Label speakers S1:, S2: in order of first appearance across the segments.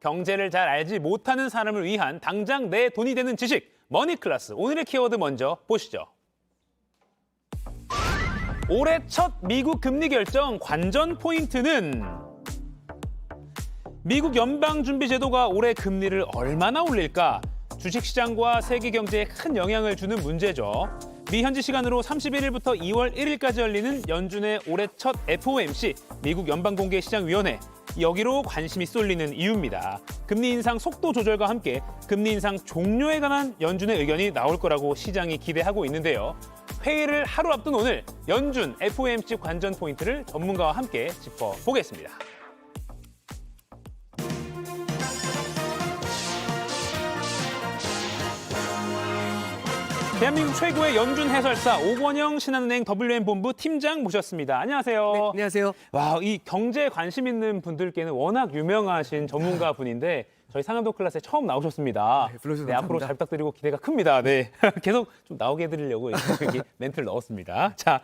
S1: 경제를 잘 알지 못하는 사람을 위한 당장 내 돈이 되는 지식, 머니클래스. 오늘의 키워드 먼저 보시죠. 올해 첫 미국 금리 결정 관전 포인트는 미국 연방준비제도가 올해 금리를 얼마나 올릴까? 주식시장과 세계 경제에 큰 영향을 주는 문제죠. 미 현지 시간으로 31일부터 2월 1일까지 열리는 연준의 올해 첫 FOMC, 미국 연방공개시장위원회. 여기로 관심이 쏠리는 이유입니다. 금리 인상 속도 조절과 함께 금리 인상 종료에 관한 연준의 의견이 나올 거라고 시장이 기대하고 있는데요. 회의를 하루 앞둔 오늘 연준 FOMC 관전 포인트를 전문가와 함께 짚어보겠습니다. 대한민국 최고의 연준 해설사 오건영 신한은행 WM본부 팀장 모셨습니다. 안녕하세요.
S2: 네, 안녕하세요.
S1: 와, 이 경제에 관심 있는 분들께는 워낙 유명하신 전문가 분인데 저희 상암동 클래스에 처음 나오셨습니다.
S2: 네, 불러주셔서
S1: 앞으로
S2: 감사합니다.
S1: 잘 부탁드리고 기대가 큽니다. 네, 계속 좀 나오게 해드리려고 이렇게 멘트를 넣었습니다. 자,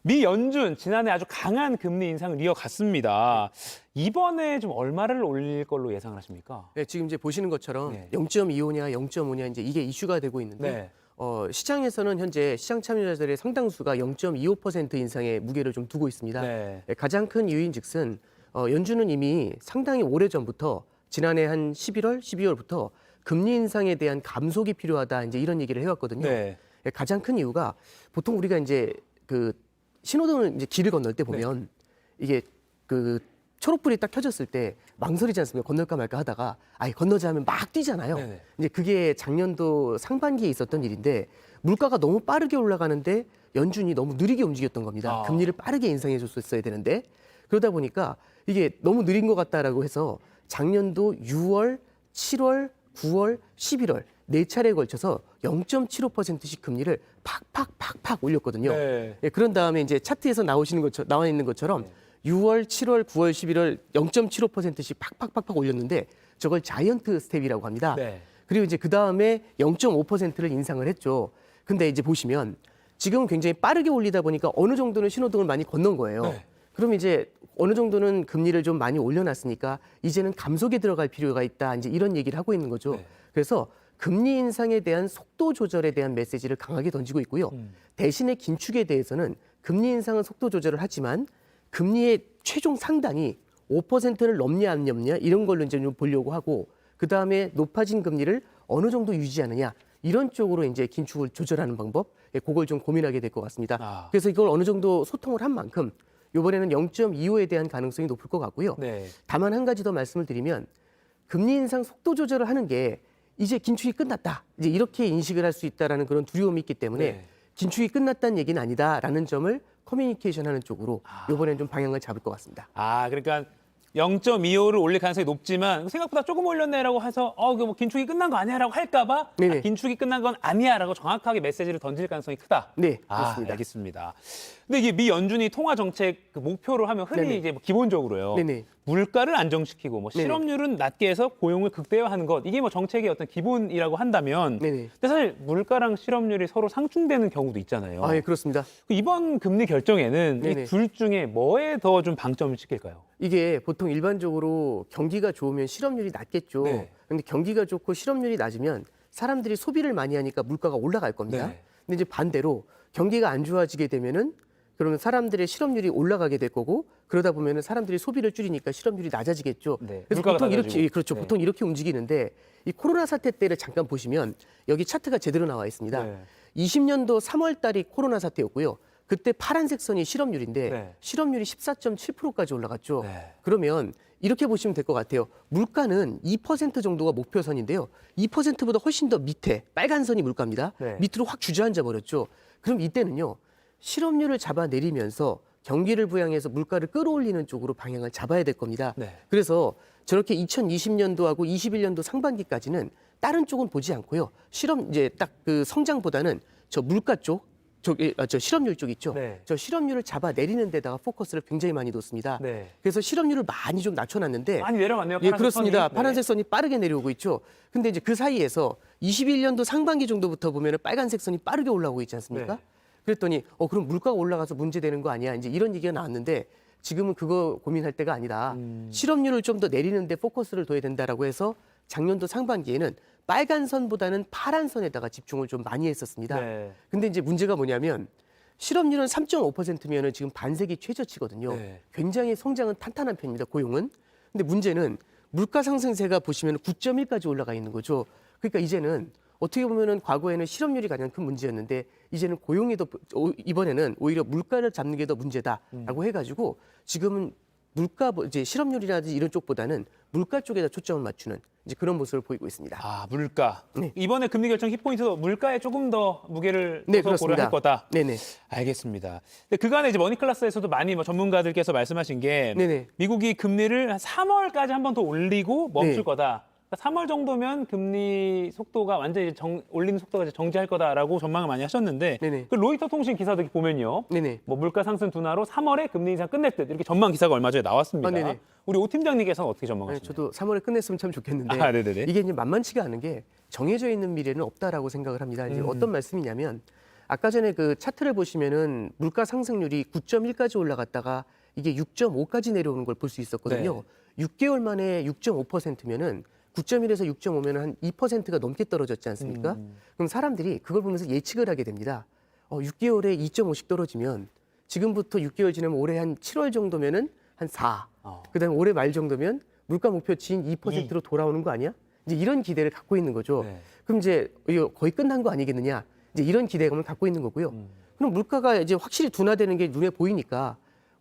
S1: 미 연준 지난해 아주 강한 금리 인상을 이어갔습니다. 이번에 좀 얼마를 올릴 걸로 예상을 하십니까?
S2: 네, 지금 이제 보시는 것처럼
S1: 네.
S2: 0.25냐 0.5냐 이제 이게 이슈가 되고 있는데
S1: 네.
S2: 시장에서는 현재 시장 참여자들의 상당수가 0.25% 인상의 무게를 좀 두고 있습니다.
S1: 네.
S2: 가장 큰 이유인즉슨 연준은 이미 상당히 오래전부터 지난해 한 11월, 12월부터 금리 인상에 대한 감속이 필요하다 이제 이런 얘기를 해왔거든요.
S1: 네.
S2: 가장 큰 이유가 보통 우리가 이제 그 신호등을 이제 길을 건널 때 보면 이게 그 초록불이 딱 켜졌을 때 망설이지 않습니까? 건널까 말까 하다가 건너자 하면 막 뛰잖아요.
S1: 네네.
S2: 이제 그게 작년도 상반기에 있었던 일인데 물가가 너무 빠르게 올라가는데 연준이 너무 느리게 움직였던 겁니다. 금리를 빠르게 인상해 줬었어야 되는데 그러다 보니까 이게 너무 느린 것 같다라고 해서 작년도 6월, 7월, 9월, 11월 네 차례에 걸쳐서 0.75%씩 금리를 팍팍팍팍 올렸거든요.
S1: 네.
S2: 예, 그런 다음에 이제 차트에서 나와 있는 것처럼 6월, 7월, 9월, 11월 0.75%씩 팍팍팍팍 올렸는데 저걸 자이언트 스텝이라고 합니다.
S1: 네.
S2: 그리고 이제 그 다음에 0.5%를 인상을 했죠. 근데 이제 보시면 지금은 굉장히 빠르게 올리다 보니까 어느 정도는 신호등을 많이 건넌 거예요.
S1: 네.
S2: 그럼 이제 어느 정도는 금리를 좀 많이 올려놨으니까 이제는 감속에 들어갈 필요가 있다. 이제 이런 얘기를 하고 있는 거죠.
S1: 네.
S2: 그래서 금리 인상에 대한 속도 조절에 대한 메시지를 강하게 던지고 있고요. 대신에 긴축에 대해서는 금리 인상은 속도 조절을 하지만 금리의 최종 상단이 5%를 넘냐 안 넘냐 이런 걸로 이제 좀 보려고 하고 그 다음에 높아진 금리를 어느 정도 유지하느냐 이런 쪽으로 이제 긴축을 조절하는 방법, 그걸 좀 고민하게 될 것 같습니다. 그래서 이걸 어느 정도 소통을 한 만큼 이번에는 0.25에 대한 가능성이 높을 것 같고요.
S1: 네.
S2: 다만 한 가지 더 말씀을 드리면 금리 인상 속도 조절을 하는 게 이제 긴축이 끝났다. 이제 이렇게 인식을 할 수 있다라는 그런 두려움이 있기 때문에
S1: 네.
S2: 긴축이 끝났다는 얘기는 아니다라는 점을 커뮤니케이션하는 쪽으로 이번에는 좀 방향을 잡을 것 같습니다.
S1: 그러니까 0.25를 올릴 가능성이 높지만 생각보다 조금 올렸네라고 해서 뭐 긴축이 끝난 거 아니야라고 할까봐
S2: 네네.
S1: 긴축이 끝난 건 아니야라고 정확하게 메시지를 던질 가능성이 크다.
S2: 네, 그렇습니다.
S1: 알겠습니다. 근데 이게 미 연준이 통화 정책 그 목표로 하면 흔히
S2: 네네.
S1: 이제 뭐 기본적으로요.
S2: 네네.
S1: 물가를 안정시키고 뭐
S2: 네네.
S1: 실업률은 낮게 해서 고용을 극대화하는 것 이게 뭐 정책의 어떤 기본이라고 한다면
S2: 네네.
S1: 근데 사실 물가랑 실업률이 서로 상충되는 경우도 있잖아요.
S2: 예, 그렇습니다.
S1: 이번 금리 결정에는 이
S2: 네네.
S1: 둘 중에 뭐에 더 좀 방점을 찍힐까요?
S2: 이게 보통 일반적으로 경기가 좋으면 실업률이 낮겠죠.
S1: 네.
S2: 근데 경기가 좋고 실업률이 낮으면 사람들이 소비를 많이 하니까 물가가 올라갈 겁니다.
S1: 네.
S2: 근데 이제 반대로 경기가 안 좋아지게 되면은 그러면 사람들의 실업률이 올라가게 될 거고 그러다 보면은 사람들이 소비를 줄이니까 실업률이 낮아지겠죠.
S1: 네.
S2: 그래서
S1: 물가가
S2: 보통
S1: 낮아지고.
S2: 이렇게 그렇죠.
S1: 네.
S2: 보통 이렇게 움직이는데 이 코로나 사태 때를 잠깐 보시면 여기 차트가 제대로 나와 있습니다.
S1: 네.
S2: 20년도 3월 달이 코로나 사태였고요. 그때 파란색 선이 실업률인데
S1: 네.
S2: 실업률이 14.7%까지 올라갔죠.
S1: 네.
S2: 그러면 이렇게 보시면 될 것 같아요. 물가는 2% 정도가 목표선인데요. 2%보다 훨씬 더 밑에 빨간 선이 물가입니다.
S1: 네.
S2: 밑으로 확 주저앉아 버렸죠. 그럼 이때는요. 실업률을 잡아내리면서 경기를 부양해서 물가를 끌어올리는 쪽으로 방향을 잡아야 될 겁니다.
S1: 네.
S2: 그래서 저렇게 2020년도하고 21년도 상반기까지는 다른 쪽은 보지 않고요. 이제 딱 그 성장보다는 저 물가 쪽, 저 실업률 쪽 있죠.
S1: 네.
S2: 저 실업률을 잡아내리는 데다가 포커스를 굉장히 많이 뒀습니다.
S1: 네.
S2: 그래서 실업률을 많이 좀 낮춰놨는데
S1: 많이 내려갔네요.
S2: 예,
S1: 파란색
S2: 그렇습니다.
S1: 선이. 네.
S2: 파란색 선이 빠르게 내려오고 있죠. 근데 이제 그 사이에서 21년도 상반기 정도부터 보면은 빨간색 선이 빠르게 올라오고 있지 않습니까?
S1: 네.
S2: 그랬더니 그럼 물가가 올라가서 문제되는 거 아니야? 이제 이런 얘기가 나왔는데 지금은 그거 고민할 때가 아니다. 실업률을 좀 더 내리는 데 포커스를 둬야 된다라고 해서 작년도 상반기에는 빨간 선보다는 파란 선에다가 집중을 좀 많이 했었습니다.
S1: 네.
S2: 근데 이제 문제가 뭐냐면 실업률은 3.5%면은 지금 반세기 최저치거든요.
S1: 네.
S2: 굉장히 성장은 탄탄한 편입니다. 고용은. 근데 문제는 물가 상승세가 보시면 9.1까지 올라가 있는 거죠. 그러니까 이제는 어떻게 보면은 과거에는 실업률이 가장 큰 문제였는데 이제는 고용이 더 이번에는 오히려 물가를 잡는 게 더 문제다라고 해가지고 지금은 물가 이제 실업률이라든지 이런 쪽보다는 물가 쪽에다 초점을 맞추는 이제 그런 모습을 보이고 있습니다.
S1: 아, 물가.
S2: 네.
S1: 이번에 금리 결정 키포인트도 물가에 조금 더 무게를
S2: 네,
S1: 둬서 고려할
S2: 그렇습니다.
S1: 거다.
S2: 네네.
S1: 알겠습니다. 근데 그간에 이제 머니클래스에서도 많이 뭐 전문가들께서 말씀하신 게
S2: 네네.
S1: 미국이 금리를 한 3월까지 한 번 더 올리고 멈출
S2: 네.
S1: 거다. 그러니까 3월 정도면 금리 속도가 완전히 올리는 속도가 이제 정지할 거다라고 전망을 많이 하셨는데
S2: 네네.
S1: 그 로이터 통신 기사도 보면요.
S2: 네네.
S1: 뭐 물가 상승 둔화로 3월에 금리 인상 끝낼 듯 이렇게 전망 기사가 얼마 전에 나왔습니다.
S2: 아, 네네.
S1: 우리 오 팀장님께서는 어떻게
S2: 네,
S1: 전망하시나요?
S2: 저도 3월에 끝냈으면 참 좋겠는데
S1: 아, 네네네.
S2: 이게 이제 만만치가 않은 게 정해져 있는 미래는 없다라고 생각을 합니다. 이제 어떤 말씀이냐면 아까 전에 그 차트를 보시면은 물가 상승률이 9.1까지 올라갔다가 이게 6.5까지 내려오는 걸 볼 수 있었거든요. 6개월 만에 6.5%면은 9.1에서 6.5면 한 2%가 넘게 떨어졌지 않습니까? 그럼 사람들이 그걸 보면서 예측을 하게 됩니다. 6개월에 2.5씩 떨어지면 지금부터 6개월 지나면 올해 한 7월 정도면은 한 4. 그다음에 올해 말 정도면 물가 목표치인 2%로 돌아오는 거 아니야? 이제 이런 기대를 갖고 있는 거죠.
S1: 네.
S2: 그럼 이제 이거 거의 끝난 거 아니겠느냐? 이제 이런 기대감을 갖고 있는 거고요. 그럼 물가가 이제 확실히 둔화되는 게 눈에 보이니까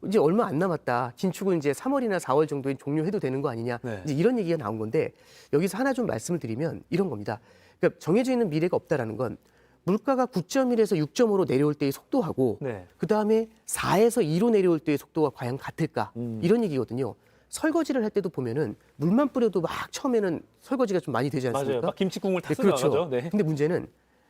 S2: 이제 얼마 안 남았다. 긴축은 이제 3월이나 4월 정도에 종료해도 되는 거 아니냐?
S1: 네.
S2: 이제 이런 얘기가 나온 건데 여기서 하나 좀 말씀을 드리면 이런 겁니다. 그러니까 정해져 있는 미래가 없다라는 건 물가가 9.1에서 6.5로 내려올 때의 속도하고
S1: 네.
S2: 그 다음에 4에서 2로 내려올 때의 속도가 과연 같을까? 이런 얘기거든요. 설거지를 할 때도 보면은 물만 뿌려도 막 처음에는 설거지가 좀 많이 되지 않습니까?
S1: 맞아요. 막 김치국물 다
S2: 네, 그렇죠.
S1: 쓰죠. 네.
S2: 근데 문제는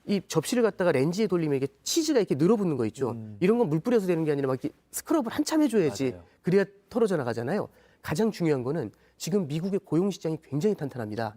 S2: 이 접시를 갖다가 렌지에 돌리면 이게 치즈가 이렇게 늘어붙는 거 있죠. 이런 건 물 뿌려서 되는 게 아니라 막 이렇게 스크럽을 한참 해줘야지
S1: 맞아요.
S2: 그래야 털어져 나가잖아요. 가장 중요한 거는 지금 미국의 고용 시장이 굉장히 탄탄합니다.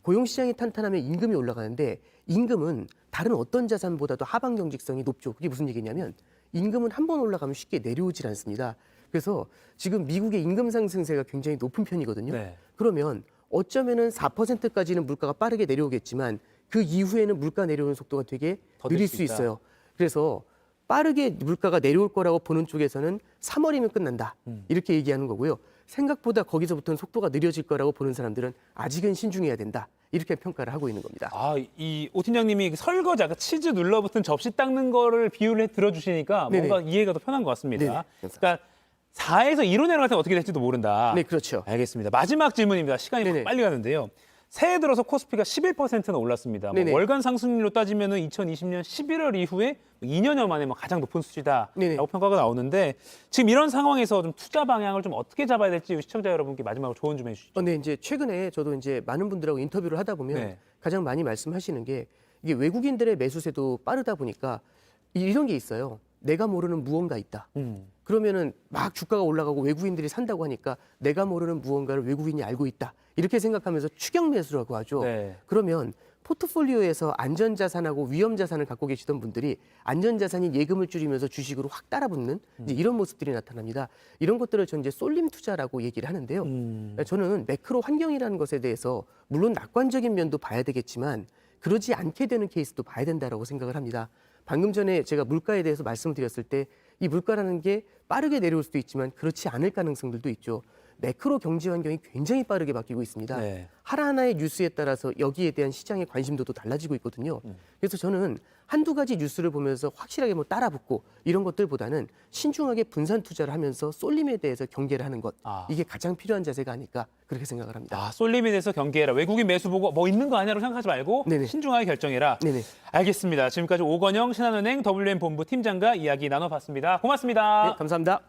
S2: 고용 시장이 탄탄하면 임금이 올라가는데 임금은 다른 어떤 자산보다도 하방 경직성이 높죠. 그게 무슨 얘기냐면 임금은 한 번 올라가면 쉽게 내려오질 않습니다. 그래서 지금 미국의 임금 상승세가 굉장히 높은 편이거든요.
S1: 네.
S2: 그러면 어쩌면은 4%까지는 물가가 빠르게 내려오겠지만 그 이후에는 물가 내려오는 속도가 되게
S1: 더딜
S2: 느릴
S1: 수
S2: 수
S1: 있다.
S2: 있어요. 그래서 빠르게 물가가 내려올 거라고 보는 쪽에서는 3월이면 끝난다. 이렇게 얘기하는 거고요. 생각보다 거기서부터는 속도가 느려질 거라고 보는 사람들은 아직은 신중해야 된다. 이렇게 평가를 하고 있는 겁니다.
S1: 아, 이 오 팀장님이 그 설거지 아까 치즈 눌러붙은 접시 닦는 거를 비유를 해 들어주시니까
S2: 네네.
S1: 뭔가 이해가 더 편한 것 같습니다.
S2: 네네.
S1: 그러니까 4에서 2로 내려갈 때는 어떻게 될지도 모른다.
S2: 네, 그렇죠.
S1: 알겠습니다. 마지막 질문입니다. 시간이
S2: 네네.
S1: 빨리 가는데요. 새해 들어서 코스피가 11%나 올랐습니다. 뭐
S2: 네네.
S1: 월간 상승률로 따지면 2020년 11월 이후에 2년여 만에 뭐 가장 높은 수치다라고
S2: 네네.
S1: 평가가 나오는데 지금 이런 상황에서 좀 투자 방향을 좀 어떻게 잡아야 될지 시청자 여러분께 마지막으로 조언 좀 해주시죠.
S2: 네, 이제 최근에 저도 이제 많은 분들하고 인터뷰를 하다 보면
S1: 네.
S2: 가장 많이 말씀하시는 게 이게 외국인들의 매수세도 빠르다 보니까 이런 게 있어요. 내가 모르는 무언가 있다. 그러면은 막 주가가 올라가고 외국인들이 산다고 하니까 내가 모르는 무언가를 외국인이 알고 있다. 이렇게 생각하면서 추격 매수라고 하죠.
S1: 네.
S2: 그러면 포트폴리오에서 안전자산하고 위험자산을 갖고 계시던 분들이 안전자산인 예금을 줄이면서 주식으로 확 따라붙는 이제 이런 모습들이 나타납니다. 이런 것들을 전 이제 쏠림 투자라고 얘기를 하는데요. 저는 매크로 환경이라는 것에 대해서 물론 낙관적인 면도 봐야 되겠지만 그러지 않게 되는 케이스도 봐야 된다라고 생각을 합니다. 방금 전에 제가 물가에 대해서 말씀을 드렸을 때 이 물가라는 게 빠르게 내려올 수도 있지만 그렇지 않을 가능성들도 있죠. 매크로 경제 환경이 굉장히 빠르게 바뀌고 있습니다.
S1: 네.
S2: 하나하나의 뉴스에 따라서 여기에 대한 시장의 관심도도 달라지고 있거든요. 그래서 저는 한두 가지 뉴스를 보면서 확실하게 뭐 따라붙고 이런 것들보다는 신중하게 분산 투자를 하면서 쏠림에 대해서 경계를 하는 것. 이게 가장 필요한 자세가 아닐까 그렇게 생각을 합니다.
S1: 아, 쏠림에 대해서 경계해라. 외국인 매수 보고 뭐 있는 거 아니야라고 생각하지 말고
S2: 네네.
S1: 신중하게 결정해라.
S2: 네네.
S1: 알겠습니다. 지금까지 오건영 신한은행 WM 본부 팀장과 이야기 나눠봤습니다. 고맙습니다.
S2: 네, 감사합니다.